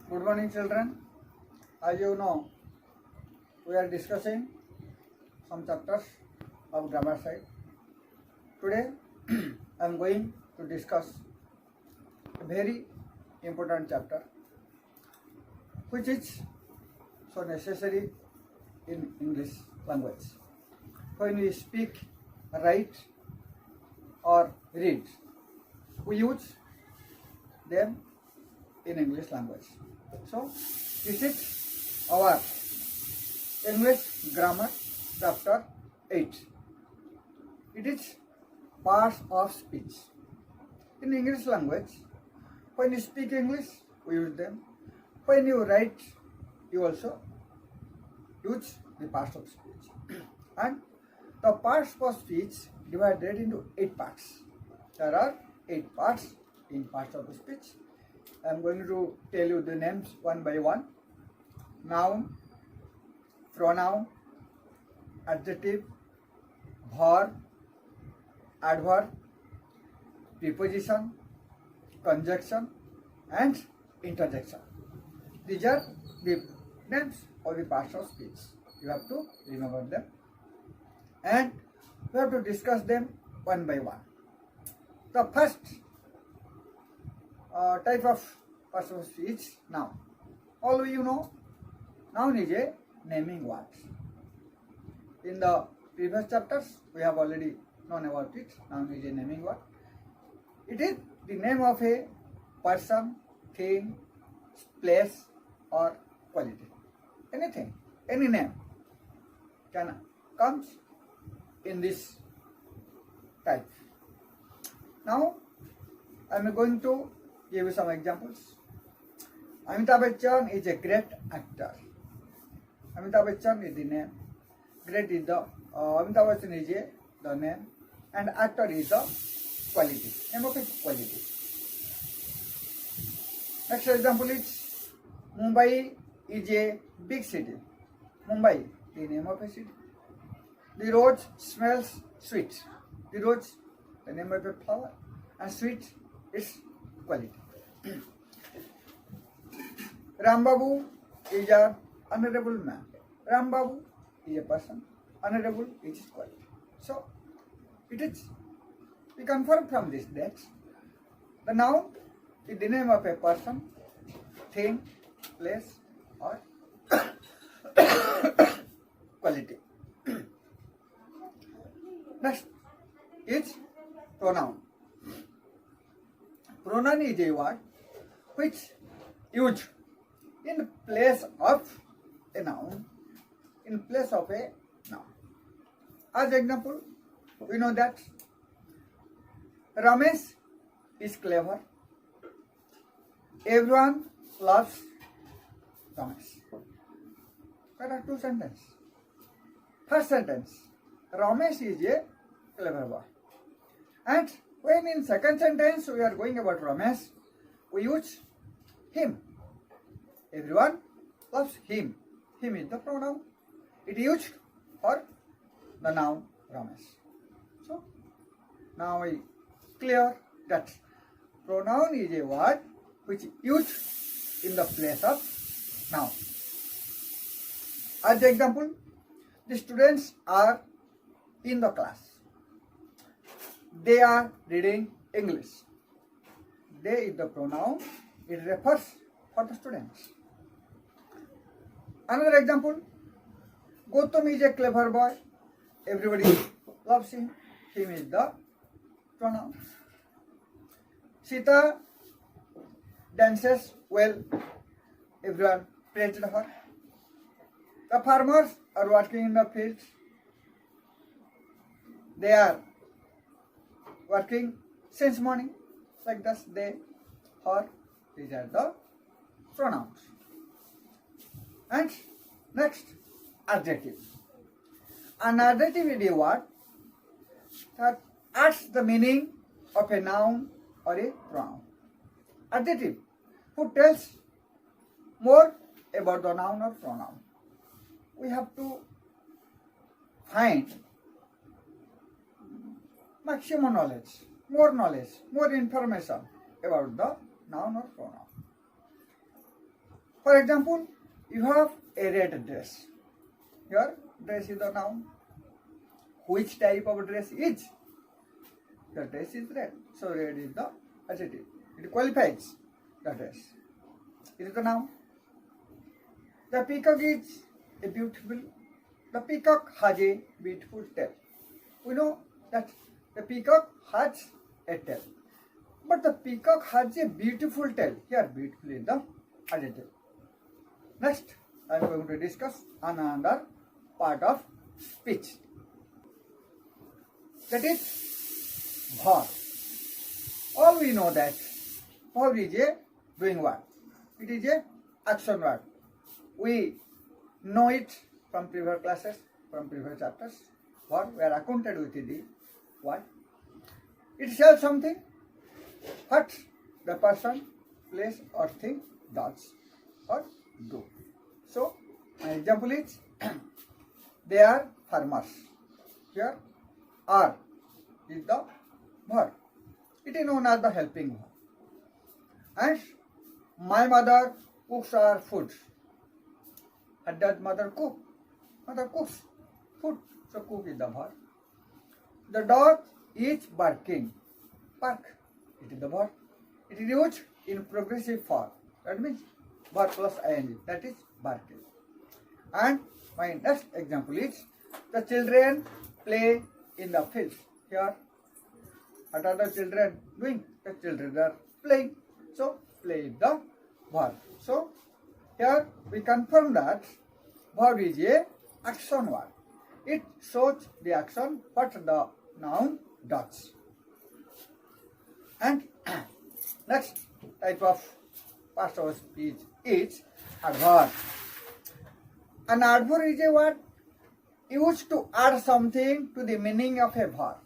Good morning, children. As you know, we are discussing some chapters of grammar side. Today, I am going to discuss a very important chapter, which is so necessary in English language. When we speak, write, or read, we use them in English language. So, this is our English grammar chapter 8. It is parts of speech. In English language, when you speak English, we use them. When you write, you also use the parts of speech. And the parts of speech divided into 8 parts. There are 8 parts in parts of speech. I am going to tell you the names one by one. Noun, pronoun, adjective, verb, adverb, preposition, conjunction, and interjection. These are the names of the parts of speech. You have to remember them, and we have to discuss them one by one. The first type of parts of speech, noun. All you know, noun is a naming word. In the previous chapters, we have already known about it. Noun is a naming word. It is the name of a person, thing, place, or quality. Anything, any name comes in this type. Now, I am going to give you some examples. Amitabh Bachchan is a great actor. Amitabh Bachchan is the name. Great is the Amitabh Bachchan is the name, and actor is the quality. Name of it, quality. Next example is Mumbai is a big city. Mumbai, the name of a city. The rose smells sweet. The rose, the name of a flower, and sweet is quality. Rambabu is an honorable man. Rambabu is a person. Honorable is his quality. So, it is, we confirm from this that the noun is the name of a person, thing, place, or quality. Next is pronoun. Pronoun is a word which used in place of a noun, in place of a noun. As example, we know that Ramesh is clever. Everyone loves Ramesh. There are 2 sentences. First sentence, Ramesh is a clever boy. And when in second sentence we are going about Ramesh, we use him. Everyone loves him. Him is the pronoun. It is used for the noun Ramesh. So, now we clear that pronoun is a word which is used in the place of noun. As the example, the students are in the class. They are reading English. They is the pronoun. It refers for the students. Another example, Gautam is a clever boy. Everybody loves him. Him is the pronoun. Sita dances well. Everyone praised her. The farmers are working in the fields. They are working since morning. Like this, they, her, these are the pronouns. And next, adjective. An adjective is a word that adds the meaning of a noun or a pronoun. Adjective, who tells more about the noun or pronoun. We have to find maximum knowledge, more information about the noun or pronoun. For example, you have a red dress. Here, dress is the noun. Which type of dress is? The dress is red. So red is the adjective. It qualifies the dress. It is the noun. The peacock is a beautiful. The peacock has a beautiful tail. We know that the peacock has a tail. But the peacock has a beautiful tail. Here, beautiful is the adjective. Next, I am going to discuss another part of speech. That is verb. All we know that verb is a doing word. It is a action word. We know it from previous classes, from previous chapters. Verb, we are acquainted with the word. It says something what the person, place or thing does or do. So, my example is they are farmers. Here, are is the verb. It is known as the helping verb. And my mother cooks our food. And does mother cook? Mother cooks food. So, cook is the verb. The dog is barking. Bark. It is the verb. It is used in progressive form. That means verb plus ing. That is barking. And my next example is the children play in the field. Here, what are the children doing? The children are playing. So, play is the verb. So, here we confirm that verb is a action word. It shows the action what the noun does. And next type of past tense speech is adverb. An adverb is a word used to add something to the meaning of a verb.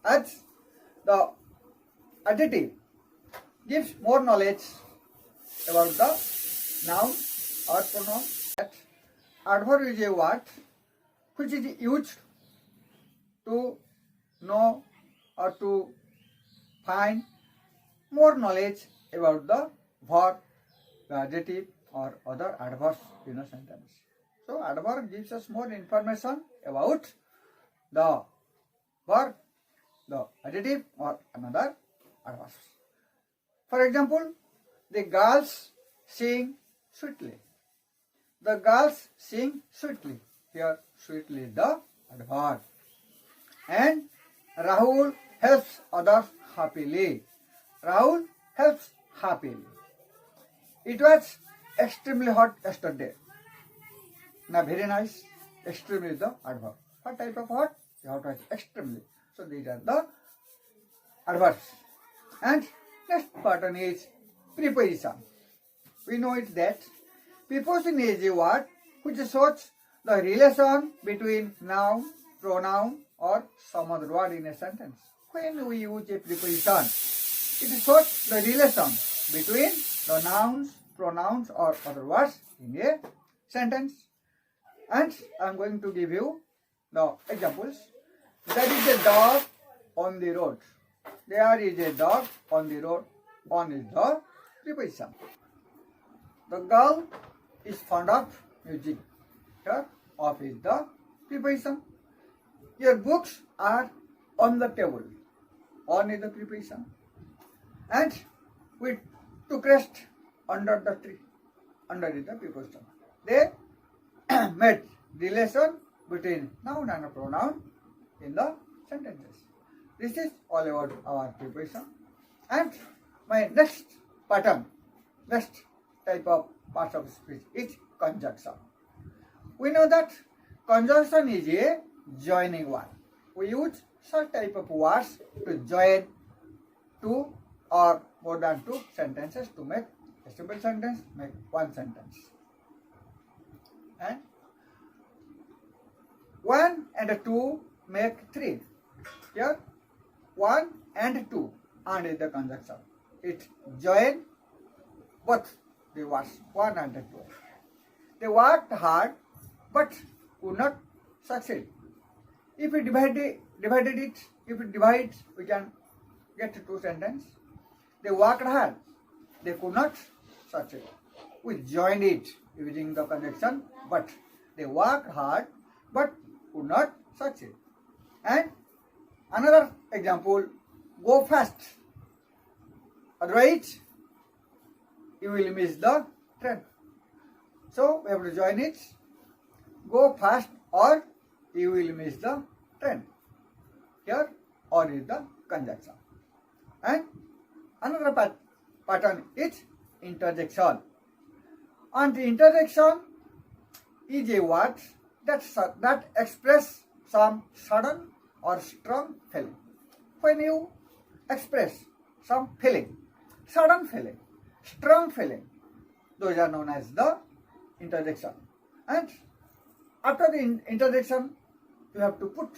As the adjective gives more knowledge about the noun or pronoun. Adverb is a word which is used to know or to find more knowledge about the verb, the adjective or other adverbs in a sentence. So, adverb gives us more information about the verb, the adjective or another adverb. For example, the girls sing sweetly. The girls sing sweetly. Here, sweetly is the adverb. And Rahul helps others happily. Rahul helps happily. It was extremely hot yesterday. Now, very nice. Extremely is the adverb. What type of hot? The hot was extremely. So, these are the adverbs. And next pattern is preposition. We know it that preposition is a word which shows the relation between noun, pronoun or some other word in a sentence. When we use a preposition, it shows the relation between the nouns, pronouns or other words in a sentence. And I am going to give you the examples. There is a dog on the road. There is a dog on the road. On is the preposition. The girl is fond of music. Here, of is the preposition. Your books are on the table. On is the preposition. And we took rest under the tree. Under is the preposition. They made relation between noun and pronoun in the sentences. This is all about our preposition. And my next pattern, next type of part of speech is conjunction. We know that conjunction is a joining word. We use such type of words to join two or more than two sentences to make a simple sentence, make one sentence. And 1 and 2 make 3. Here 1 and 2 and is the conjunction. It join both the words 1 and 2. They worked hard but could not succeed. If we divide it, we can get two sentences. They worked hard, they could not succeed. we joined it using the conjunction but. They worked hard but could not succeed. And another example, go fast. Otherwise, you will miss the train. So we have to join it. Go fast or you will miss the train. Here, or is the conjunction. And another pattern is interjection. And the interjection is a word that express some sudden or strong feeling. When you express some feeling, sudden feeling, strong feeling, those are known as the interjection. And after the interjection, you have to put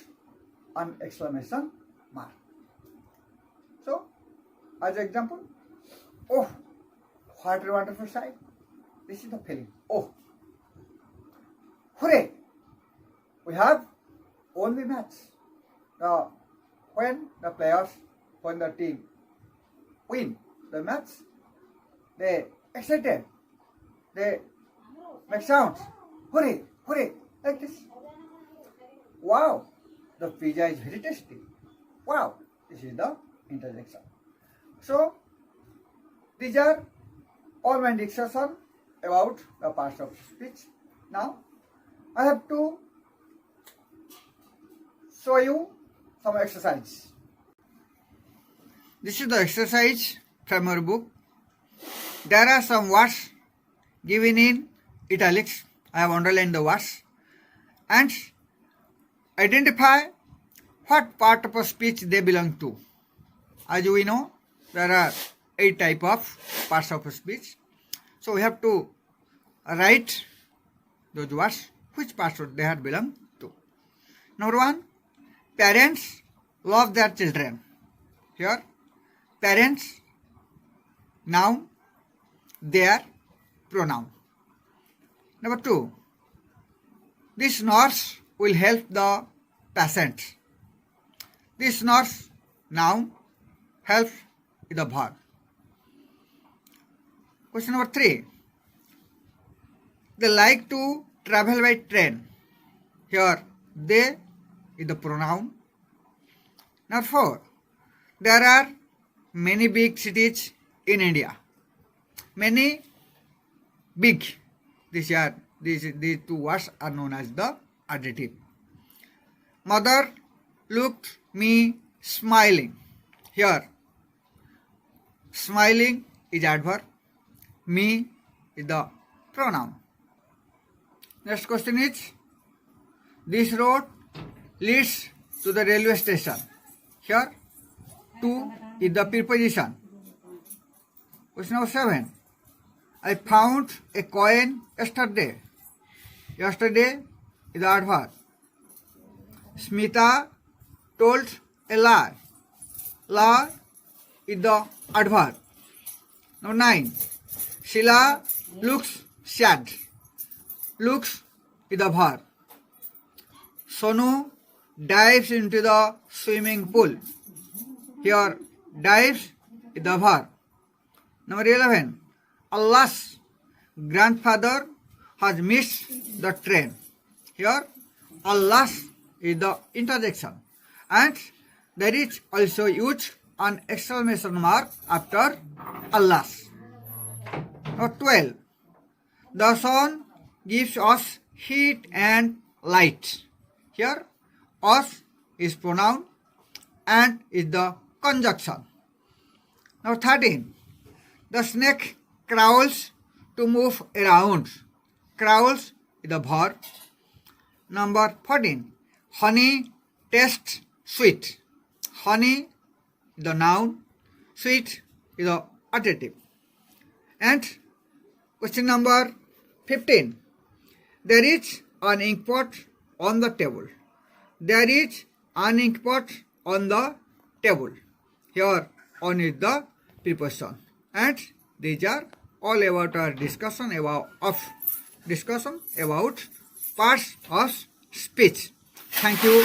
an exclamation mark. So, as an example, oh, what a wonderful sight. This is the feeling. Oh, hooray! We have won the match. Now, when the team win the match, they excited. They make sounds. Hooray! Hooray! Like this. Wow! The pizza is very tasty. Wow! This is the interjection. So, these are all my discussion about the parts of speech. Now, I have to show you some exercise. This is the exercise from your book. There are some words given in italics. I have underlined the words. And identify what part of a speech they belong to. As we know, there are 8 types of parts of a speech. So we have to write those words, which parts they have belong to. Number 1, parents love their children. Here, parents, noun, their, pronoun. Number 2, this nurse will help the patient. This nurse, noun, help is the verb. Question number 3, they like to travel by train. Here, they is the pronoun. Number 4, there are many big cities in India. Many big. These 2 words are known as the adjective. Mother looked me smiling. Here, smiling is adverb. Me is the pronoun. Next question is, this road leads to the railway station. Here, to is the preposition. Question number 7. I found a coin yesterday. Yesterday is the adverb. Smita told a lie. Lie is the adverb. Number 9. Sheila looks sad. Looks is the verb. Sonu dives into the swimming pool. Here, dives is the verb. Number 11. Allah's grandfather has missed the train. Here, Allah's is the interjection. And there is also used an exclamation mark after Allah's. Number 12. The sun gives us heat and light. Here, us is pronoun and is the conjunction. Number 13. The snake crawls to move around. Crawls is the verb. Number 14. Honey tastes sweet. Honey is the noun. Sweet is the adjective. And question number 15. There is an ink pot on the table. There is an ink pot on the table. Here, on is the preposition. And these are all about our discussion about parts of speech. Thank you.